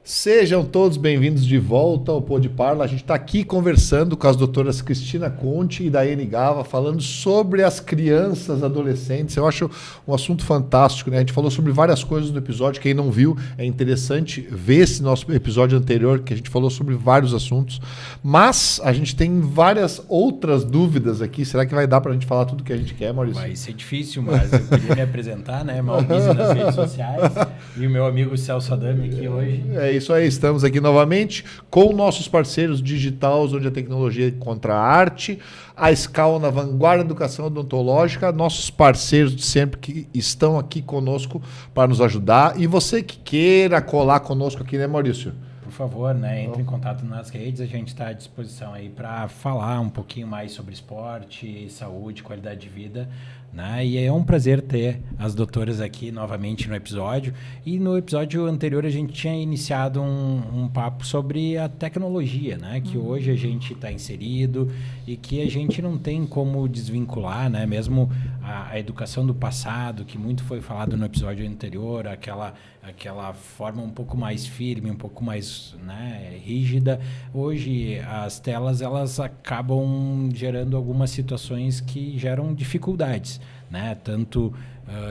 Sejam todos bem-vindos de volta ao Pod Parla. A gente está aqui conversando com as doutoras Cristina Conte e Daiane Gava, falando sobre as crianças, adolescentes. Eu acho um assunto fantástico, né? A gente falou sobre várias coisas no episódio. Quem não viu, é interessante ver esse nosso episódio anterior, que a gente falou sobre vários assuntos. Mas a gente tem várias outras dúvidas aqui. Será que vai dar para a gente falar tudo que a gente quer, Maurício? Vai ser difícil, mas eu queria me apresentar, né? Malbise nas redes sociais. E o meu amigo Celso Adami aqui hoje. É isso aí, estamos aqui novamente com nossos parceiros digitais, onde a tecnologia encontra a arte, a Escal na vanguarda da educação odontológica, nossos parceiros de sempre que estão aqui conosco para nos ajudar. E você que queira colar conosco aqui, né, Maurício? Por favor, né? Entre em contato nas redes, a gente está à disposição aí para falar um pouquinho mais sobre esporte, saúde, qualidade de vida, né? E é um prazer ter as doutoras aqui novamente no episódio. E no episódio anterior a gente tinha iniciado um papo sobre a tecnologia, né? Que hoje a gente está inserido e que a gente não tem como desvincular, né? Mesmo a educação do passado, que muito foi falado no episódio anterior, aquela forma um pouco mais firme, um pouco mais, né, rígida. Hoje as telas elas acabam gerando algumas situações que geram dificuldades, né? Tanto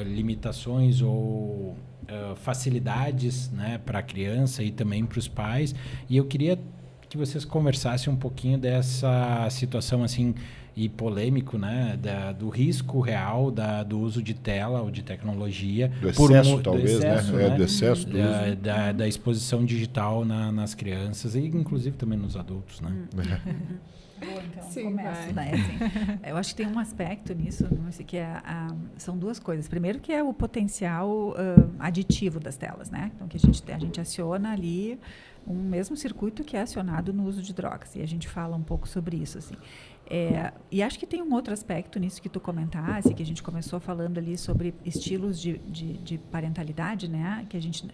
limitações ou facilidades, né, para a criança e também para os pais. E eu queria que vocês conversassem um pouquinho dessa situação assim e polêmico, né, do risco real do uso de tela ou de tecnologia. Do excesso, talvez, né? Né? Do excesso do uso. Da exposição digital nas crianças e inclusive também nos adultos, né? Boa, então, Sim, começo, vai. né? Assim, eu acho que tem um aspecto nisso, que são duas coisas. Primeiro que é o potencial aditivo das telas, né? Então, que a gente aciona ali um mesmo circuito que é acionado no uso de drogas. E a gente fala um pouco sobre isso, assim. E acho que tem um outro aspecto nisso que tu comentasse, que a gente começou falando ali sobre estilos de parentalidade, né? Que a gente,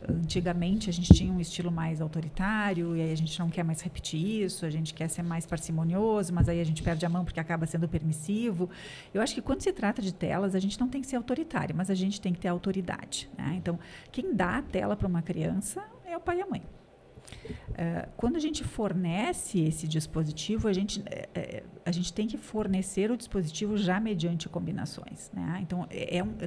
antigamente, a gente tinha um estilo mais autoritário, e aí a gente não quer mais repetir isso, a gente quer ser mais parcimonioso, mas aí a gente perde a mão porque acaba sendo permissivo. Eu acho que quando se trata de telas, a gente não tem que ser autoritário, mas a gente tem que ter autoridade, né? Então, quem dá a tela para uma criança é o pai e a mãe. Quando a gente fornece esse dispositivo, a gente tem que fornecer o dispositivo já mediante combinações, né? Então,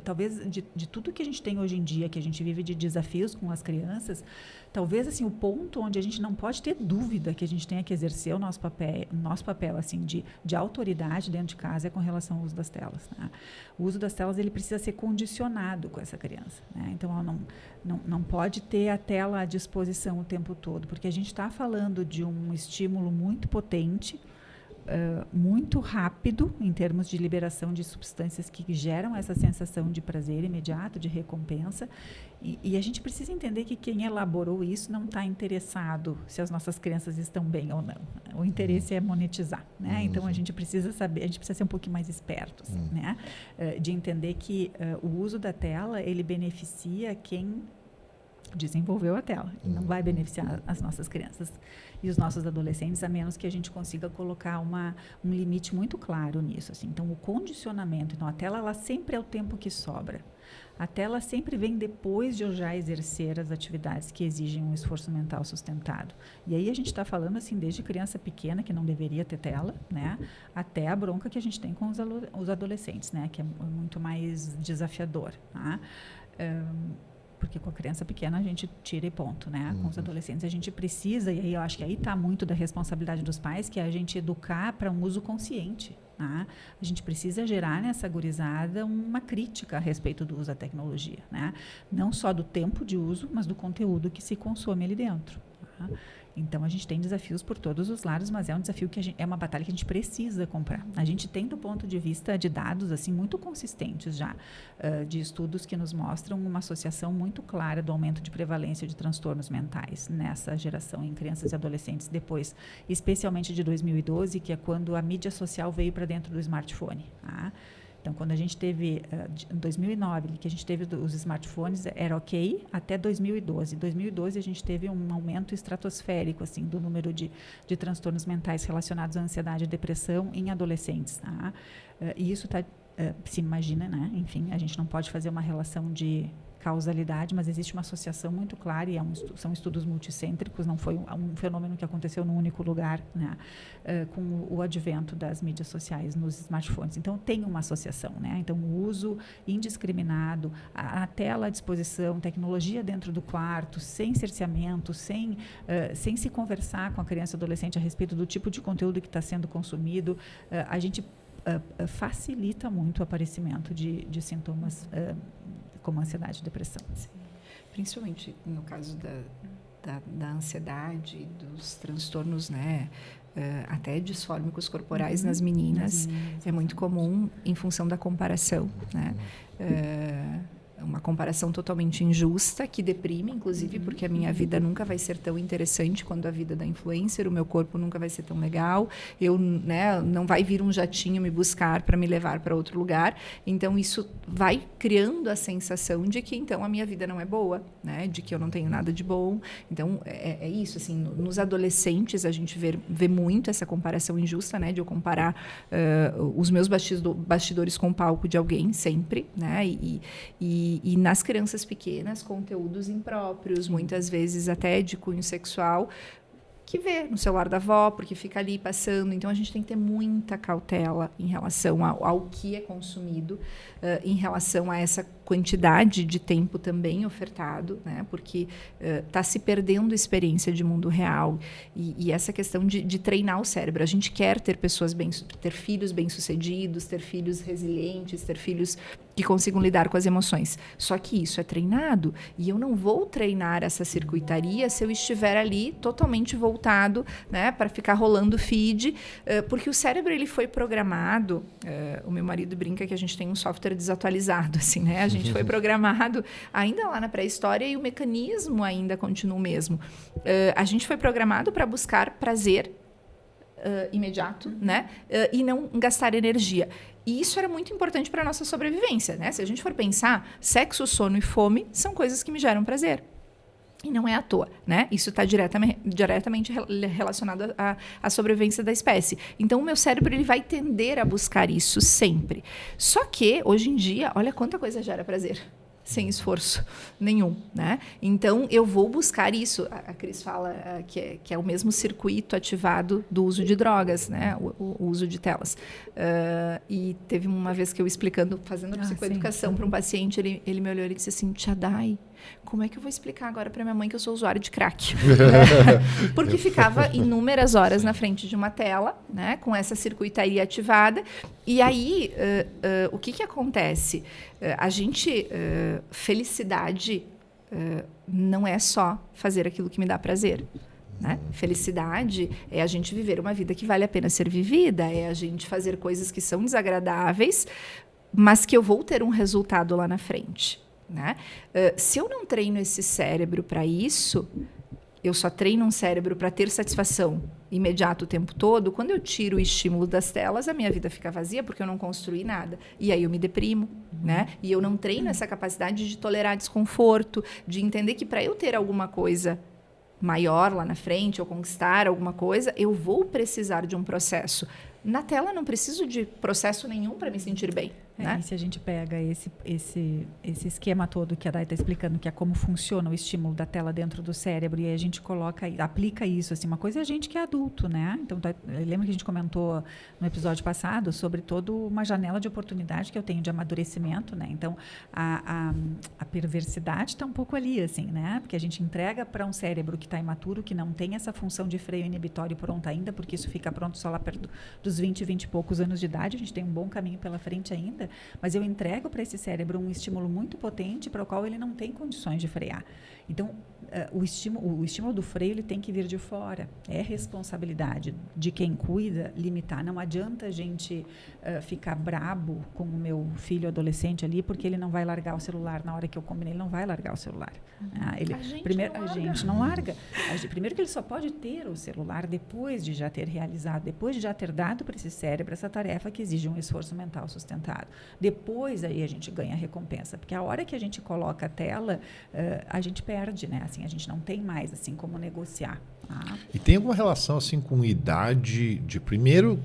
talvez de tudo que a gente tem hoje em dia, que a gente vive de desafios com as crianças, talvez assim, o ponto onde a gente não pode ter dúvida que a gente tenha que exercer o nosso papel assim, de autoridade dentro de casa é com relação ao uso das telas, né? O uso das telas ele precisa ser condicionado com essa criança, né? Então, ela não pode ter a tela à disposição o tempo todo, porque a gente está falando de um estímulo muito potente, muito rápido em termos de liberação de substâncias que geram essa sensação de prazer imediato, de recompensa, e a gente precisa entender que quem elaborou isso não está interessado se as nossas crianças estão bem ou não. O interesse é monetizar, né? Então a gente precisa saber, a gente precisa ser um pouquinho mais esperto, assim, né? De entender que o uso da tela ele beneficia quem desenvolveu a tela e não vai beneficiar as nossas crianças e os nossos adolescentes, a menos que a gente consiga colocar um limite muito claro nisso, assim. Então, o condicionamento, então a tela ela sempre é o tempo que sobra. A tela sempre vem depois de eu já exercer as atividades que exigem um esforço mental sustentado. E aí a gente está falando assim desde criança pequena que não deveria ter tela, né, até a bronca que a gente tem com os adolescentes, né, que é muito mais desafiador, tá? Porque com a criança pequena a gente tira e ponto, né? Com os adolescentes a gente precisa, e aí eu acho que aí está muito da responsabilidade dos pais, que é a gente educar para um uso consciente, né? A gente precisa gerar nessa gurizada uma crítica a respeito do uso da tecnologia, né? Não só do tempo de uso, mas do conteúdo que se consome ali dentro, tá? Então, a gente tem desafios por todos os lados, mas é um desafio que é uma batalha que a gente precisa comprar. A gente tem, do ponto de vista de dados, assim, muito consistentes já, de estudos que nos mostram uma associação muito clara do aumento de prevalência de transtornos mentais nessa geração, em crianças e adolescentes, depois, especialmente de 2012, que é quando a mídia social veio para dentro do smartphone, tá? Então, quando a gente teve, em 2009, que a gente teve os smartphones, era ok, até 2012. Em 2012, a gente teve um aumento estratosférico, assim, do número de transtornos mentais relacionados à ansiedade e depressão em adolescentes, tá? E isso está, se imagina, né? Enfim, a gente não pode fazer uma relação de causalidade, mas existe uma associação muito clara, e são estudos multicêntricos, não foi um fenômeno que aconteceu num único lugar, né? Com o advento das mídias sociais nos smartphones. Então, tem uma associação, né? Então, o uso indiscriminado, a tela à disposição, tecnologia dentro do quarto, sem cerceamento, sem se conversar com a criança e adolescente a respeito do tipo de conteúdo que está sendo consumido, a gente facilita muito o aparecimento de sintomas como ansiedade e depressão. Sim. Principalmente no caso da ansiedade, dos transtornos, né, até disfórmicos corporais nas meninas, é muito comum em função da comparação, né? Uma comparação totalmente injusta, que deprime, inclusive, porque a minha vida nunca vai ser tão interessante quanto a vida da influencer, o meu corpo nunca vai ser tão legal, não vai vir um jatinho me buscar para me levar para outro lugar. Então, isso vai criando a sensação de que, então, a minha vida não é boa, né? De que eu não tenho nada de bom. Então, é isso. Assim, nos adolescentes, a gente vê muito essa comparação injusta, né? De eu comparar os meus bastidores com o palco de alguém, sempre, né? E nas crianças pequenas, conteúdos impróprios, muitas vezes até de cunho sexual, que vê no celular da avó, porque fica ali passando. Então, a gente tem que ter muita cautela em relação ao que é consumido, em relação a essa quantidade de tempo também ofertado, né? Porque está se perdendo a experiência de mundo real. E essa questão de treinar o cérebro. A gente quer ter ter filhos bem-sucedidos, ter filhos resilientes, ter filhos que consigam lidar com as emoções. Só que isso é treinado. E eu não vou treinar essa circuitaria se eu estiver ali totalmente voltado, né, para ficar rolando feed, porque o cérebro ele foi programado. O meu marido brinca que a gente tem um software desatualizado, assim, né? A gente foi programado ainda lá na pré-história e o mecanismo ainda continua o mesmo. A gente foi programado para buscar prazer imediato, né? E não gastar energia. E isso era muito importante para a nossa sobrevivência, né? Se a gente for pensar, sexo, sono e fome são coisas que me geram prazer. E não é à toa, né? Isso está diretamente relacionado à sobrevivência da espécie. Então, o meu cérebro ele vai tender a buscar isso sempre. Só que, hoje em dia, olha quanta coisa gera prazer. Sem esforço nenhum, né? Então, eu vou buscar isso. A Cris fala que é o mesmo circuito ativado do uso de drogas, né? O uso de telas. E teve uma vez que eu fazendo a psicoeducação para um paciente, ele me olhou e disse assim, Tia Dai, como é que eu vou explicar agora para minha mãe que eu sou usuário de crack? Né? Porque ficava inúmeras horas na frente de uma tela, né? Com essa circuitaria ativada. E aí, o que acontece? Felicidade não é só fazer aquilo que me dá prazer. Né? Felicidade é a gente viver uma vida que vale a pena ser vivida, é a gente fazer coisas que são desagradáveis, mas que eu vou ter um resultado lá na frente. Né? Se eu não treino esse cérebro para isso, eu só treino um cérebro para ter satisfação imediata o tempo todo, quando eu tiro o estímulo das telas, a minha vida fica vazia porque eu não construí nada. E aí eu me deprimo, né? E eu não treino essa capacidade de tolerar desconforto, de entender que para eu ter alguma coisa maior lá na frente, ou conquistar alguma coisa, eu vou precisar de um processo. Na tela, não preciso de processo nenhum para me sentir bem. Né? E se a gente pega esse esquema todo que a Dai está explicando, que é como funciona o estímulo da tela dentro do cérebro, e aí a gente aplica isso, assim, uma coisa é a gente que é adulto, né? Então, lembra que a gente comentou no episódio passado sobre toda uma janela de oportunidade que eu tenho de amadurecimento, né? Então, a perversidade está um pouco ali, assim, né? Porque a gente entrega para um cérebro que está imaturo, que não tem essa função de freio inibitório pronta ainda, porque isso fica pronto só lá perto dos 20 e poucos anos de idade, a gente tem um bom caminho pela frente ainda, mas eu entrego para esse cérebro um estímulo muito potente para o qual ele não tem condições de frear. Então, o estímulo do freio ele tem que vir de fora. É responsabilidade de quem cuida limitar. Não adianta a gente ficar brabo com o meu filho adolescente ali, porque ele não vai largar o celular na hora que eu combinei, ele não vai largar o celular. A gente não larga. Primeiro que ele só pode ter o celular depois de já ter realizado, depois de já ter dado para esse cérebro essa tarefa que exige um esforço mental sustentado. Depois aí a gente ganha a recompensa, porque a hora que a gente coloca a tela, a gente perde, né? Assim, a gente não tem mais assim como negociar. Tá? E tem alguma relação assim com idade de primeiro,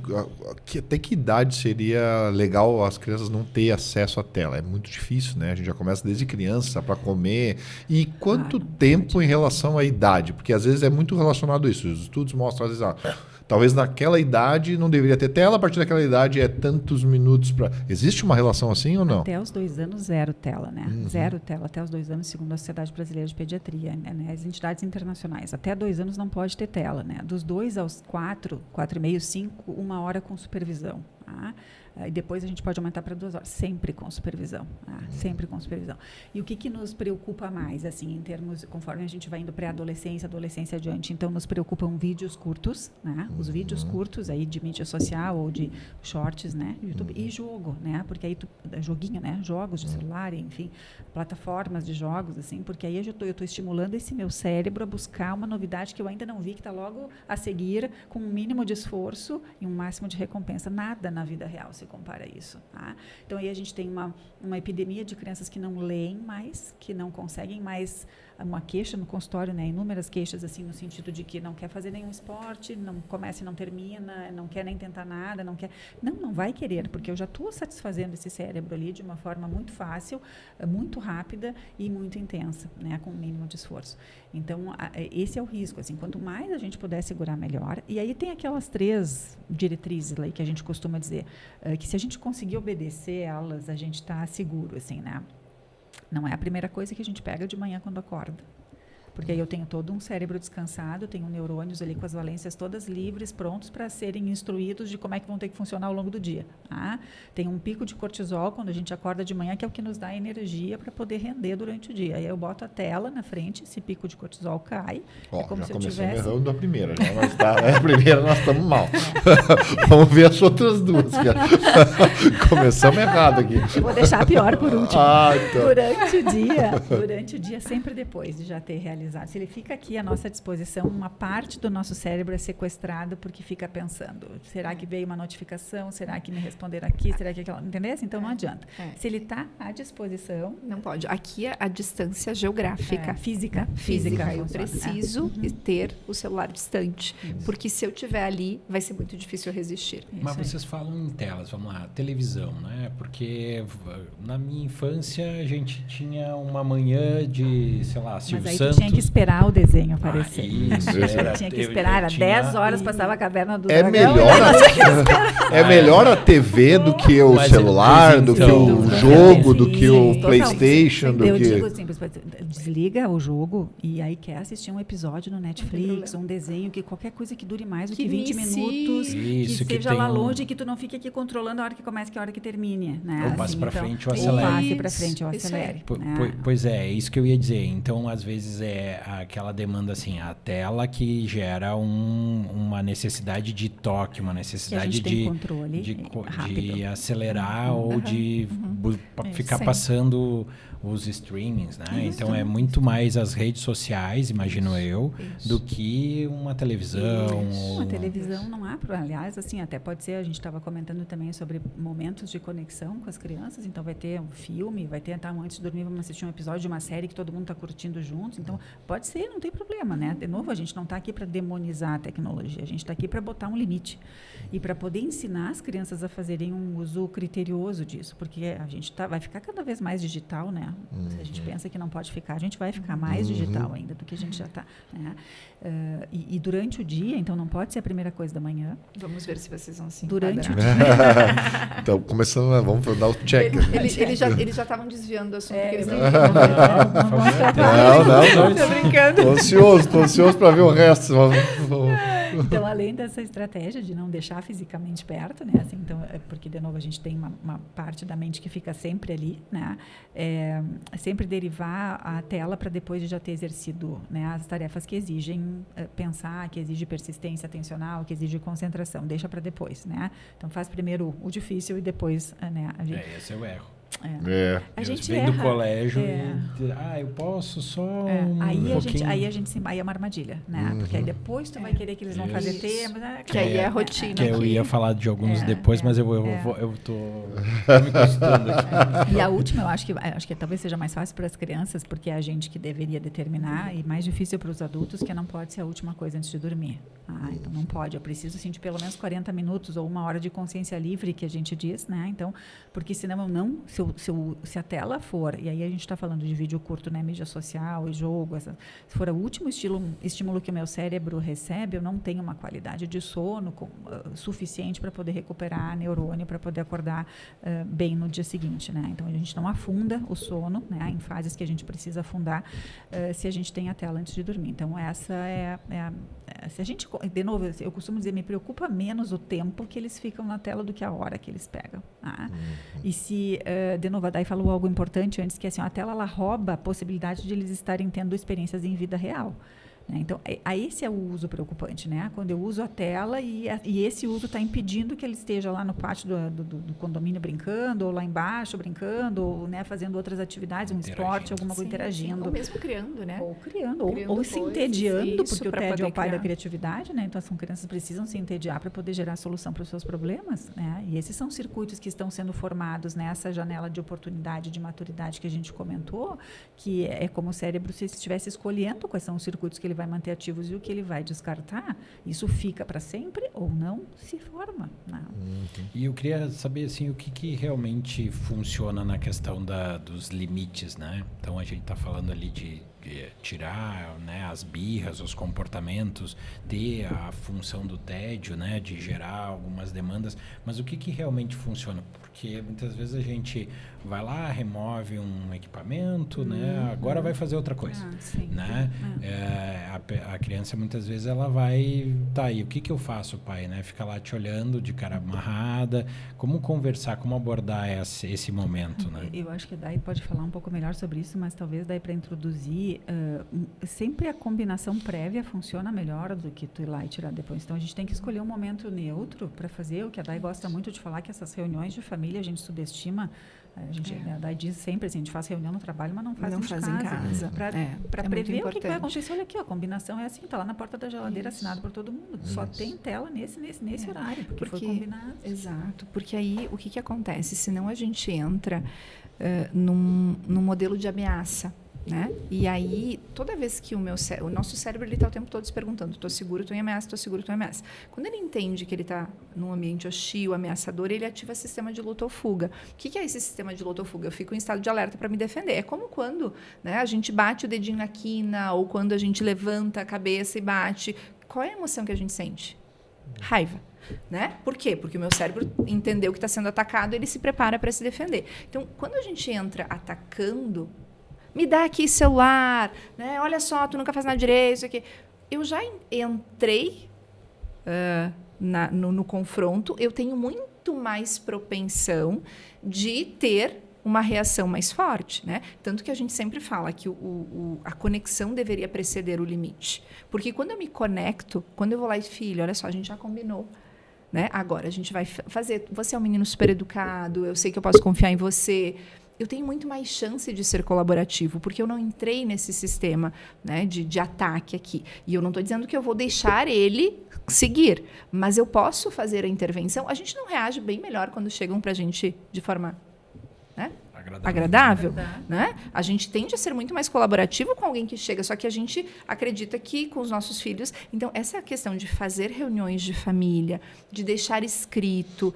até que idade seria legal as crianças não ter acesso à tela? É muito difícil, né? A gente já começa desde criança para comer. E quanto tempo em relação à idade? Porque às vezes é muito relacionado a isso. Os estudos mostram às vezes, talvez naquela idade não deveria ter tela, a partir daquela idade é tantos minutos para. Existe uma relação assim ou não? Até os 2 anos, zero tela, né? Zero tela até os 2 anos, segundo a Sociedade Brasileira de Pediatria, né? As entidades internacionais. Até 2 anos não pode ter tela, né? Dos 2 aos 4, 4,5, 5, 1 hora com supervisão. Tá? E depois a gente pode aumentar para 2 horas, sempre com supervisão, tá? Sempre com supervisão. E o que nos preocupa mais, assim, em termos, conforme a gente vai indo pré-adolescência, adolescência adiante, então nos preocupam vídeos curtos, né? Os vídeos curtos aí de mídia social ou de shorts, né? YouTube, e jogo, né? Porque aí joguinho, né? Jogos de celular, enfim, plataformas de jogos, assim, porque aí eu tô estimulando esse meu cérebro a buscar uma novidade que eu ainda não vi, que está logo a seguir, com um mínimo de esforço e um máximo de recompensa. Nada na vida real se compara a isso. Tá? Então, aí a gente tem uma epidemia de crianças que não leem mais, que não conseguem mais, uma queixa no consultório, né? Inúmeras queixas, assim, no sentido de que não quer fazer nenhum esporte, não começa e não termina, não quer nem tentar nada, não quer... Não vai querer, porque eu já estou satisfazendo esse cérebro ali de uma forma muito fácil, muito rápida e muito intensa, né? Com o mínimo de esforço. Então, esse é o risco, assim, quanto mais a gente puder segurar, melhor. E aí tem aquelas 3 diretrizes aí que a gente costuma dizer, que se a gente conseguir obedecer elas, a gente está seguro, assim, né? Não é a primeira coisa que a gente pega de manhã quando acorda. Porque aí eu tenho todo um cérebro descansado, tenho neurônios ali com as valências todas livres, prontos para serem instruídos de como é que vão ter que funcionar ao longo do dia. Tá? Tem um pico de cortisol quando a gente acorda de manhã, que é o que nos dá energia para poder render durante o dia. Aí eu boto a tela na frente, esse pico de cortisol cai. É como já se eu começamos tivesse... errando a primeira. Já nós a primeira nós estamos mal. Vamos ver as outras duas. Começamos errado aqui. Eu vou deixar pior por último. Então. Durante o dia, sempre depois de já ter realizado. Se ele fica aqui à nossa disposição, uma parte do nosso cérebro é sequestrado porque fica pensando, será que veio uma notificação? Será que me responderam aqui? Será que aquela... Entendeu? Então não adianta. Se ele está à disposição... Não pode. Aqui é a distância geográfica. Física. Eu preciso ter o celular distante, porque se eu estiver ali, vai ser muito difícil resistir. Mas vocês falam em telas, vamos lá, televisão, né? Porque na minha infância a gente tinha uma manhã de, sei lá, Silvio Santos. Tinha que esperar o desenho aparecer. Isso, tinha que esperar, era 10 horas, passava a caverna do é dragão. Melhor a TV do que o celular, do que o jogo, do que o PlayStation. Eu digo assim, desliga o jogo e aí quer assistir um episódio no Netflix, um desenho, que qualquer coisa que dure mais do que 20 minutos, que seja lá longe, que tu não fique aqui controlando a hora que começa e a hora que termine. Né? Ou passe para frente ou acelere. acelere. Passe para frente ou acelere. Pois é isso que eu ia dizer. Então, às vezes, é aquela demanda assim, a tela que gera uma necessidade de toque, uma necessidade de acelerar ou de ficar passando os streamings, né? Então é muito mais as redes sociais, imagino eu, do que uma televisão. Uma televisão não há, aliás, assim, até pode ser, a gente estava comentando também sobre momentos de conexão com as crianças, então vai ter um filme, vai ter, antes de dormir, vamos assistir um episódio de uma série que todo mundo está curtindo juntos, então pode ser, não tem problema, né? De novo, a gente não está aqui para demonizar a tecnologia, a gente está aqui para botar um limite e para poder ensinar as crianças a fazerem um uso criterioso disso, porque a gente vai ficar cada vez mais digital, né? Se a gente pensa que não pode ficar, a gente vai ficar mais digital ainda do que a gente já está, né? E durante o dia, então não pode ser a primeira coisa da manhã. Vamos ver se vocês vão se durante o dia. Então, começando, vamos dar o check. Eles já estavam desviando do assunto. Não. Tô brincando. Tô ansioso para ver o resto. Então, além dessa estratégia de não deixar fisicamente perto, né? Assim, então, porque, de novo, a gente tem uma parte da mente que fica sempre ali, né? Sempre derivar a tela para depois de já ter exercido, né, as tarefas que exigem pensar, que exigem persistência atencional, que exigem concentração. Deixa para depois, né? Então, faz primeiro o difícil e depois, né? Esse é o erro. A gente vem do colégio eu posso só aí é uma armadilha, né? Porque aí depois tu vai querer que eles vão fazer temas, né? Que aí é a rotina. Que eu ia falar de alguns depois, mas eu tô me consultando aqui. E a última, eu acho que talvez seja mais fácil para as crianças, porque é a gente que deveria determinar, e mais difícil para os adultos, que não pode ser a última coisa antes de dormir. Então não pode. Eu preciso assim, de pelo menos 40 minutos ou 1 hora de consciência livre, que a gente diz, né? Então, porque senão se a tela for, e aí a gente está falando de vídeo curto, né? Mídia social e jogo, se for o último estímulo que o meu cérebro recebe, eu não tenho uma qualidade de sono suficiente para poder recuperar neurônio, para poder acordar bem no dia seguinte, né? Então a gente não afunda o sono, né? Em fases que a gente precisa afundar se a gente tem a tela antes de dormir. Então essa se a gente, de novo, eu costumo dizer, me preocupa menos o tempo que eles ficam na tela do que a hora que eles pegam. E se, de novo, a Day falou algo importante antes, que assim, a tela ela rouba a possibilidade de eles estarem tendo experiências em vida real. Então, esse é o uso preocupante, né? Quando eu uso a tela e esse uso está impedindo que ele esteja lá no pátio do condomínio brincando, ou lá embaixo brincando, ou, né, fazendo outras atividades, um esporte, alguma coisa, interagindo. Ou mesmo criando, né? Ou criando, ou se entediando, porque o tédio é o pai da criatividade, né? Então, as crianças precisam se entediar para poder gerar solução para os seus problemas, né? E esses são circuitos que estão sendo formados nessa janela de oportunidade, de maturidade que a gente comentou, que é como o cérebro se estivesse escolhendo quais são os circuitos que ele vai manter ativos e o que ele vai descartar. Isso fica para sempre ou não se forma. Não. E eu queria saber assim, o que realmente funciona na questão dos limites, né? Então a gente está falando ali de tirar, né, as birras, os comportamentos, ter a função do tédio, né, de gerar algumas demandas, mas o que realmente funciona? Porque muitas vezes a gente vai lá, remove um equipamento, né, agora vai fazer outra coisa, né? A criança muitas vezes ela vai, e o que eu faço, pai, né? Fica lá te olhando de cara amarrada. Como conversar, como abordar esse momento, né? Eu acho que daí pode falar um pouco melhor sobre isso, mas talvez daí para introduzir, sempre a combinação prévia funciona melhor do que tu ir lá e tirar depois. Então a gente tem que escolher um momento neutro para fazer o que a Day gosta muito de falar, que essas reuniões de família a gente subestima. A Day diz sempre assim, a gente faz reunião no trabalho, mas não faz em casa. Para prever o que vai acontecer. Olha aqui, a combinação é assim, está lá na porta da geladeira, assinado por todo mundo. Só tem tela nesse horário, porque foi combinado. Exato, porque aí o que acontece? Senão a gente entra num modelo de ameaça. Né? E aí, toda vez que o nosso cérebro está o tempo todo se perguntando, estou seguro, estou em ameaça, estou seguro, estou em ameaça. Quando ele entende que ele está num ambiente hostil, ameaçador, ele ativa o sistema de luta ou fuga. O que é esse sistema de luta ou fuga? Eu fico em estado de alerta para me defender. É como quando, né, a gente bate o dedinho na quina, ou quando a gente levanta a cabeça e bate. Qual é a emoção que a gente sente? Raiva. Né? Por quê? Porque o meu cérebro entendeu que está sendo atacado e ele se prepara para se defender. Então, quando a gente entra atacando, me dá aqui celular, né? Olha só, tu nunca faz nada direito, isso aqui. Eu já entrei no confronto, eu tenho muito mais propensão de ter uma reação mais forte, né? Tanto que a gente sempre fala que a conexão deveria preceder o limite. Porque quando eu me conecto, quando eu vou lá e filho, olha só, a gente já combinou. Né? Agora a gente vai fazer. Você é um menino super educado, eu sei que eu posso confiar em você. Eu tenho muito mais chance de ser colaborativo, porque eu não entrei nesse sistema, né, de ataque aqui. E eu não estou dizendo que eu vou deixar ele seguir, mas eu posso fazer a intervenção. A gente não reage bem melhor quando chegam para a gente de forma, né, agradável, né? A gente tende a ser muito mais colaborativo com alguém que chega, só que a gente acredita que com os nossos filhos... Então, essa questão de fazer reuniões de família, de deixar escrito,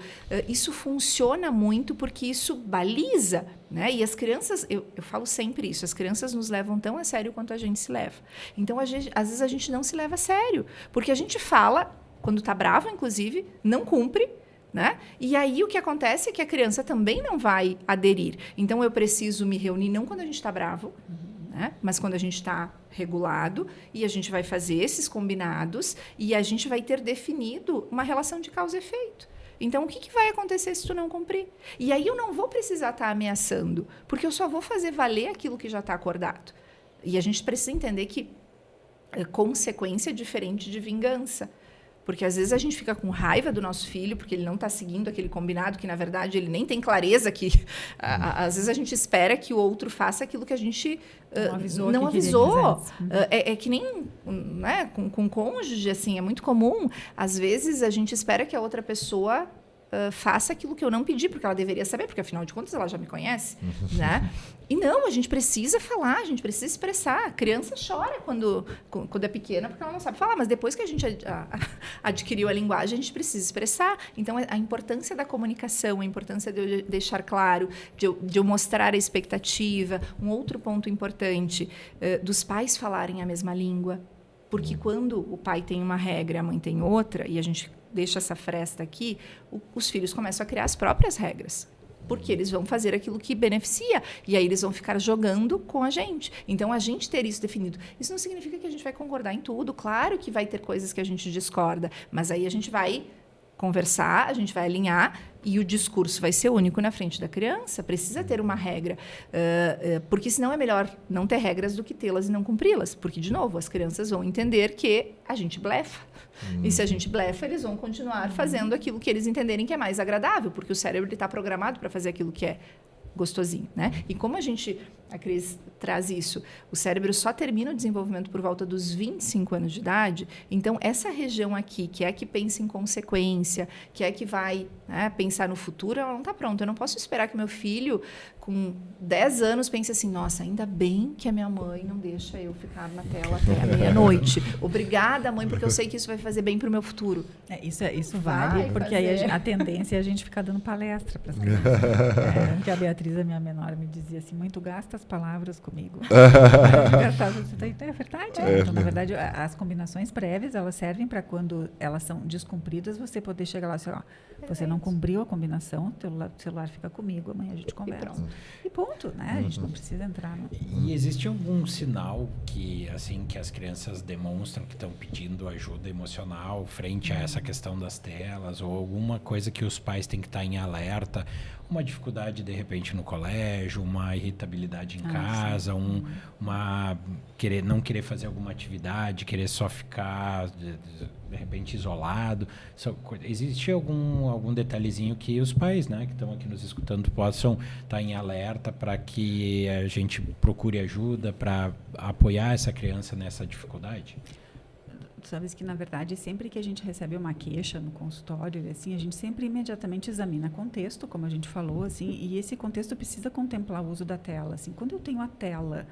isso funciona muito porque isso baliza, né? E as crianças, eu falo sempre isso, as crianças nos levam tão a sério quanto a gente se leva. Então, às vezes a gente não se leva a sério, porque a gente fala, quando está bravo, inclusive, não cumpre, né? E aí o que acontece é que a criança também não vai aderir. Então, eu preciso me reunir não quando a gente está bravo, né? Mas quando a gente está regulado, e a gente vai fazer esses combinados e a gente vai ter definido uma relação de causa e efeito. Então, o que vai acontecer se tu não cumprir? E aí eu não vou precisar estar ameaçando, porque eu só vou fazer valer aquilo que já está acordado. E a gente precisa entender que consequência é diferente de vingança. Porque às vezes a gente fica com raiva do nosso filho porque ele não está seguindo aquele combinado, que na verdade ele nem tem clareza que... Às vezes a gente espera que o outro faça aquilo que a gente não avisou. É que nem, né, com cônjuge, assim, é muito comum. Às vezes a gente espera que a outra pessoa faça aquilo que eu não pedi, porque ela deveria saber, porque afinal de contas ela já me conhece, né? E não, a gente precisa falar, a gente precisa expressar. A criança chora quando é pequena, porque ela não sabe falar, mas depois que a gente adquiriu a linguagem, a gente precisa expressar. Então, a importância da comunicação, a importância de eu deixar claro, de eu mostrar a expectativa. Um outro ponto importante, dos pais falarem a mesma língua, porque quando o pai tem uma regra, a mãe tem outra, e a gente deixa essa fresta aqui, os filhos começam a criar as próprias regras. Porque eles vão fazer aquilo que beneficia. E aí eles vão ficar jogando com a gente. Então, a gente ter isso definido. Isso não significa que a gente vai concordar em tudo. Claro que vai ter coisas que a gente discorda. Mas aí a gente vai conversar, a gente vai alinhar e o discurso vai ser único na frente da criança. Precisa ter uma regra. Porque senão é melhor não ter regras do que tê-las e não cumpri-las. Porque, de novo, as crianças vão entender que a gente blefa. E se a gente blefa, eles vão continuar fazendo aquilo que eles entenderem que é mais agradável, porque o cérebro está programado para fazer aquilo que é gostosinho, né? E como a Cris traz isso, o cérebro só termina o desenvolvimento por volta dos 25 anos de idade, então essa região aqui, que é a que pensa em consequência, que é a que vai, né, pensar no futuro, ela não está pronta. Eu não posso esperar que meu filho, com 10 anos, pense assim, nossa, ainda bem que a minha mãe não deixa eu ficar na tela até a meia-noite. Obrigada, mãe, porque eu sei que isso vai fazer bem para o meu futuro. Isso vale, porque aí a tendência é a gente ficar dando palestra para as crianças. Que a Beatriz, a minha menor, me dizia assim, mãe, tu gasta as palavras comigo. É verdade. Então, na verdade, as combinações prévias, elas servem para quando elas são descumpridas, você poder chegar lá e dizer, ó, você não cumpriu a combinação, o celular fica comigo, amanhã a gente conversa. E ponto, né? A gente não precisa entrar no... E existe algum sinal que, assim, que as crianças demonstram que estão pedindo ajuda emocional frente a essa questão das telas, ou alguma coisa que os pais têm que estar em alerta? Uma dificuldade, de repente, no colégio, uma irritabilidade em casa, não querer fazer alguma atividade, querer só ficar, de repente, isolado. Existe algum detalhezinho que os pais, né, que estão aqui nos escutando, possam estar em alerta para que a gente procure ajuda para apoiar essa criança nessa dificuldade? Sabes que, na verdade, sempre que a gente recebe uma queixa no consultório, assim, a gente sempre imediatamente examina contexto, como a gente falou, assim, e esse contexto precisa contemplar o uso da tela. Assim, quando eu tenho a tela,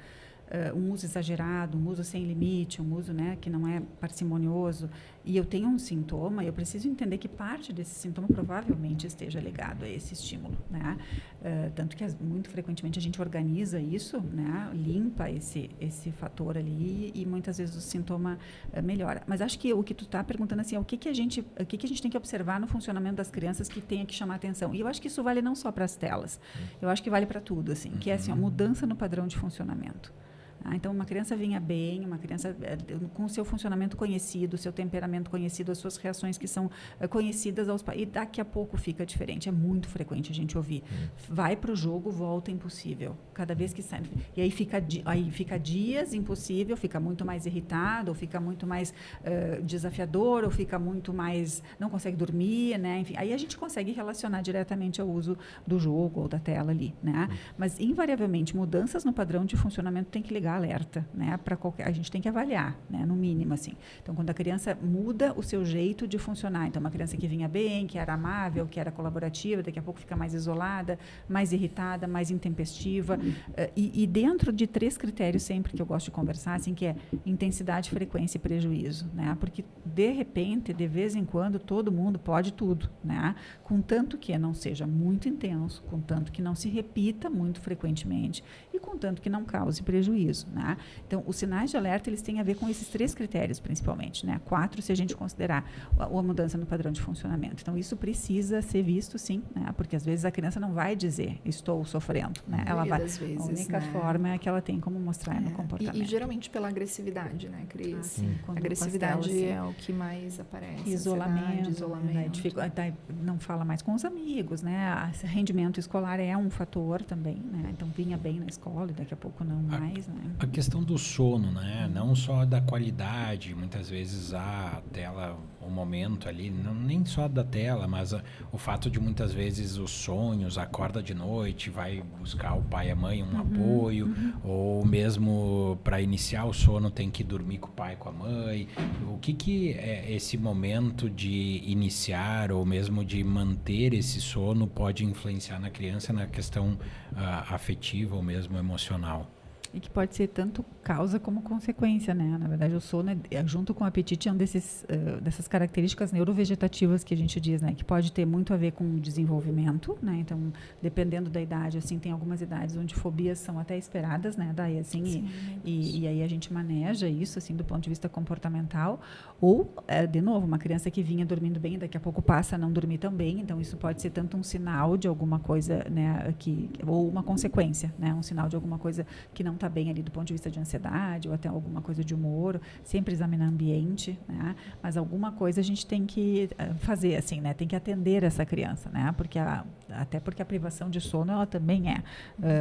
um uso exagerado, um uso sem limite, um uso, né, que não é parcimonioso, e eu tenho um sintoma, eu preciso entender que parte desse sintoma provavelmente esteja ligado a esse estímulo, né? Tanto que muito frequentemente a gente organiza isso, né? Limpa esse fator ali e muitas vezes o sintoma melhora. Mas acho que o que tu está perguntando assim, é o que a gente tem que observar no funcionamento das crianças que tenha que chamar atenção. E eu acho que isso vale não só para as telas, eu acho que vale para tudo, assim, que é assim, a mudança no padrão de funcionamento. Então, uma criança vinha bem, uma criança com o seu funcionamento conhecido, o seu temperamento conhecido, as suas reações que são conhecidas aos pais, e daqui a pouco fica diferente. É muito frequente a gente ouvir. Vai para o jogo, volta impossível. Cada vez que sai. E aí fica dias impossível, fica muito mais irritado, ou fica muito mais desafiador, ou fica muito mais... não consegue dormir, né? Enfim, aí a gente consegue relacionar diretamente ao uso do jogo ou da tela ali, né? Mas, invariavelmente, mudanças no padrão de funcionamento tem que ligar alerta, né? A gente tem que avaliar, né? No mínimo, assim. Então, quando a criança muda o seu jeito de funcionar, então uma criança que vinha bem, que era amável, que era colaborativa, daqui a pouco fica mais isolada, mais irritada, mais intempestiva, e dentro de 3 critérios sempre que eu gosto de conversar, assim, que é intensidade, frequência e prejuízo, né? Porque de repente, de vez em quando, todo mundo pode tudo, né? Contanto que não seja muito intenso, contanto que não se repita muito frequentemente e contanto que não cause prejuízo. Né? Então, os sinais de alerta eles têm a ver com esses 3 critérios, principalmente. Né? 4, se a gente considerar a mudança no padrão de funcionamento. Então, isso precisa ser visto, sim, né? Porque, às vezes, a criança não vai dizer, estou sofrendo. Né? Ela vai, vezes, a única forma é que ela tem como mostrar no comportamento. E geralmente pela agressividade, né, Cris? A agressividade é o que mais aparece. Isolamento. Né? Não fala mais com os amigos. Né? Rendimento escolar é um fator também. Né? Então, vinha bem na escola e daqui a pouco não mais. Né? A questão do sono, né? Não só da qualidade, muitas vezes a tela, o momento ali, nem só da tela, mas o fato de muitas vezes os sonhos, acorda de noite, vai buscar o pai e a mãe um apoio, ou mesmo para iniciar o sono tem que dormir com o pai e com a mãe. O que é esse momento de iniciar ou mesmo de manter esse sono pode influenciar na criança na questão afetiva ou mesmo emocional? E que pode ser tanto causa como consequência, né? Na verdade, o sono, junto com o apetite, é um dessas características neurovegetativas que a gente diz, né? Que pode ter muito a ver com o desenvolvimento, né? Então, dependendo da idade, assim, tem algumas idades onde fobias são até esperadas, né? Daí, assim, e aí a gente maneja isso, assim, do ponto de vista comportamental. Ou, de novo, uma criança que vinha dormindo bem, daqui a pouco passa a não dormir tão bem. Então, isso pode ser tanto um sinal de alguma coisa, né? Ou uma consequência, né? Um sinal de alguma coisa que não está bem ali do ponto de vista de ansiedade ou até alguma coisa de humor, sempre examinar ambiente, né? Mas alguma coisa a gente tem que fazer, assim, né? Tem que atender essa criança, né? Até porque a privação de sono, ela também é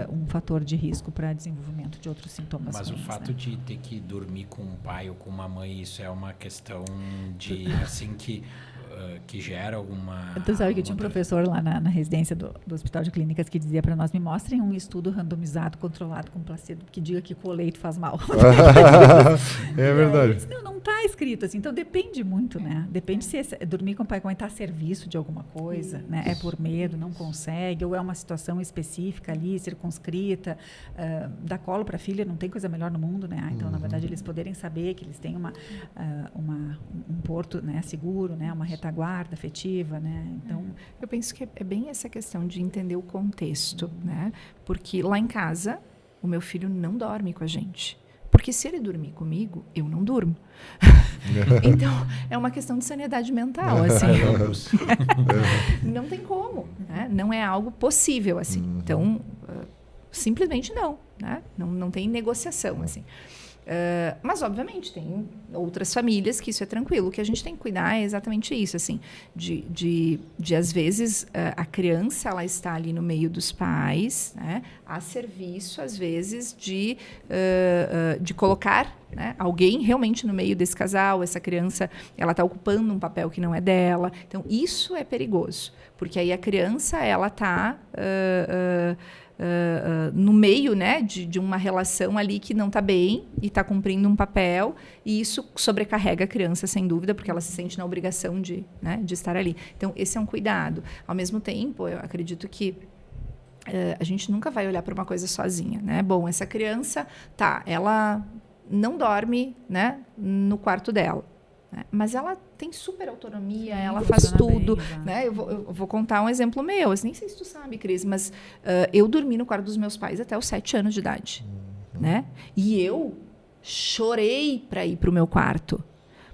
um fator de risco para desenvolvimento de outros sintomas. Mas ruins, o fato, né, de ter que dormir com um pai ou com uma mãe, isso é uma questão de, assim, que gera alguma... Tu sabe que tinha um professor lá na residência do Hospital de Clínicas que dizia para nós, me mostrem um estudo randomizado, controlado com placebo, que diga que o leite faz mal. É verdade. Disse, não está escrito assim. Então, depende muito, né? Depende se dormir com o pai e com a mãe está a serviço de alguma coisa, né? É por medo, não consegue, ou é uma situação específica ali, circunscrita. Dar colo para a filha não tem coisa melhor no mundo, né? Então, na verdade, eles poderem saber que eles têm um porto, né, seguro, né? Uma retaguarda afetiva, né? Então, eu penso que é bem essa questão de entender o contexto, né? Porque lá em casa, o meu filho não dorme com a gente. Porque se ele dormir comigo, eu não durmo. Então, é uma questão de sanidade mental, assim. Não tem como, né? Não é algo possível, assim. Então, simplesmente não, né? Não tem negociação, assim. Mas, obviamente, tem outras famílias que isso é tranquilo. O que a gente tem que cuidar é exatamente isso, assim, de às vezes, a criança ela está ali no meio dos pais, né, a serviço, às vezes, de colocar, né, alguém realmente no meio desse casal. Essa criança ela está ocupando um papel que não é dela. Então, isso é perigoso, porque aí a criança ela está... no meio, né, de uma relação ali que não está bem e está cumprindo um papel, e isso sobrecarrega a criança, sem dúvida, porque ela se sente na obrigação de estar ali. Então, esse é um cuidado. Ao mesmo tempo, eu acredito que a gente nunca vai olhar para uma coisa sozinha, né? Bom, essa criança, ela não dorme, né, no quarto dela, né? Mas ela tem super autonomia, ela faz tudo, né? Eu vou contar um exemplo meu. Nem sei se tu sabe, Cris, mas eu dormi no quarto dos meus pais até os 7 anos de idade, né? E eu chorei para ir para o meu quarto,